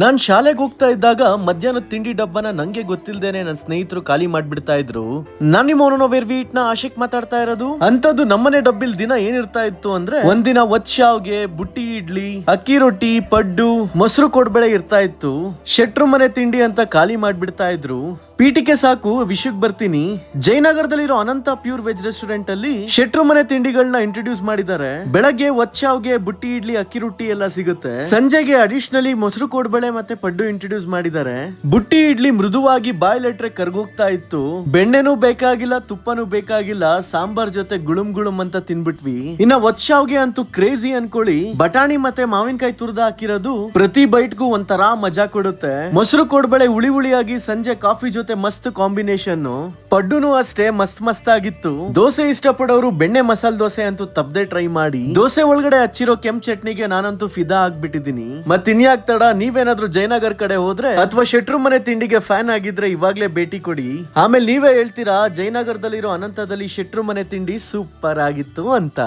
ನಾನ್ ಶಾಲೆಗೆ ಹೋಗ್ತಾ ಇದ್ದಾಗ ಮಧ್ಯಾಹ್ನದ ತಿಂಡಿ ಡಬ್ಬನ ನಂಗೆ ಗೊತ್ತಿಲ್ದೇನೆ ನನ್ನ ಸ್ನೇಹಿತರು ಖಾಲಿ ಮಾಡ್ಬಿಡ್ತಾ ಇದ್ರು. ನಾನ್ ನಿಮ್ಮ ವೇರ್ವೀಟ್ ನ ಆಶಿಕ್ ಮಾತಾಡ್ತಾ ಇರೋದು. ಅಂತದ್ದು ನಮ್ಮನೆ ಡಬ್ಬಿಲ್ ದಿನ ಏನಿರ್ತಾ ಇತ್ತು ಅಂದ್ರೆ, ಒಂದಿನ ಒತ್ಶಾವ್ಗೆ, ಬುಟ್ಟಿ ಇಡ್ಲಿ, ಅಕ್ಕಿ ರೊಟ್ಟಿ, ಪಡ್ಡು, ಮೊಸರು ಕೊಡ್ಬೇಳೆ ಇರ್ತಾ ಇತ್ತು. ಶೆಟ್ರು ಮನೆ ತಿಂಡಿ ಅಂತ ಖಾಲಿ ಮಾಡ್ಬಿಡ್ತಾ ಇದ್ರು. ಪೀಟಿಕೆ ಸಾಕು, ವಿಷಯಕ್ಕೆ ಬರ್ತೀನಿ. ಜಯನಗರದಲ್ಲಿರೋ ಅನಂತ ಪ್ಯೂರ್ ವೆಜ್ ರೆಸ್ಟೋರೆಂಟ್ ಅಲ್ಲಿ ಶೆಟ್ರು ಮನೆ ತಿಂಡಿಗಳನ್ನ ಇಂಟ್ರೊಡ್ಯೂಸ್ ಮಾಡಿದ್ದಾರೆ. ಬೆಳಗ್ಗೆ ಒಚ್ಚಾವ್ಗೆ, ಬುಟ್ಟಿ ಇಡ್ಲಿ, ಅಕ್ಕಿ ರೊಟ್ಟಿ ಎಲ್ಲ ಸಿಗುತ್ತೆ. ಸಂಜೆಗೆ ಅಡಿಷನಲಿ ಮೊಸರು ಕೋಡ್ಬೇಳೆ ಮತ್ತೆ ಪಡ್ಡು ಇಂಟ್ರೊಡ್ಯೂಸ್ ಮಾಡಿದ್ದಾರೆ. ಬುಟ್ಟಿ ಇಡ್ಲಿ ಮೃದುವಾಗಿ ಬಾಯ್ಲೆಟ್ರೆ ಕರ್ಗೋಗ್ತಾ ಇತ್ತು. ಬೆಣ್ಣೆನೂ ಬೇಕಾಗಿಲ್ಲ, ತುಪ್ಪನೂ ಬೇಕಾಗಿಲ್ಲ, ಸಾಂಬಾರ್ ಜೊತೆ ಗುಳುಮ್ ಗುಳುಮ್ ಅಂತ ತಿನ್ಬಿಟ್ವಿ. ಇನ್ನ ಒಚ್ಚಾವ್ಗೆ ಅಂತೂ ಕ್ರೇಜಿ ಅನ್ಕೊಳ್ಳಿ. ಬಟಾಣಿ ಮತ್ತೆ ಮಾವಿನಕಾಯಿ ತುರ್ದ ಹಾಕಿರೋದು ಪ್ರತಿ ಬೈಟ್ಗೂ ಒಂಥರಾ ಮಜಾ ಕೊಡುತ್ತೆ. ಮೊಸರು ಕೋಡ್ಬೇಳೆ ಹುಳಿ ಹುಳಿಯಾಗಿ ಸಂಜೆ ಕಾಫಿ ಜೊತೆ ಮಸ್ತ್ ಕಾಂಬಿನೇಷನ್. ಪಡ್ಡುನು ಅಷ್ಟೇ ಮಸ್ತ್ ಆಗಿತ್ತು. ದೋಸೆ ಇಷ್ಟಪಡೋರು ಬೆಣ್ಣೆ ಮಸಾಲ ದೋಸೆ ಅಂತೂ ತಪ್ಪದೆ ಟ್ರೈ ಮಾಡಿ. ದೋಸೆ ಒಳಗಡೆ ಹಚ್ಚಿರೋ ಕೆಂಪ್ ಚಟ್ನಿಗೆ ನಾನಂತೂ ಫಿದಾ ಆಗ್ಬಿಟ್ಟಿದೀನಿ. ಮತ್ ಇನ್ಯಾಕ್ ತಡ, ನೀವೇನಾದ್ರೂ ಜಯನಗರ್ ಕಡೆ ಹೋದ್ರೆ ಅಥವಾ ಶೆಟ್ರು ಮನೆ ತಿಂಡಿಗೆ ಫ್ಯಾನ್ ಆಗಿದ್ರೆ ಇವಾಗ್ಲೇ ಭೇಟಿ ಕೊಡಿ. ಆಮೇಲೆ ನೀವೇ ಹೇಳ್ತೀರಾ ಜಯನಗರದಲ್ಲಿರೋ ಅನಂತದಲ್ಲಿ ಶೆಟ್ರು ಮನೆ ತಿಂಡಿ ಸೂಪರ್ ಆಗಿತ್ತು ಅಂತ.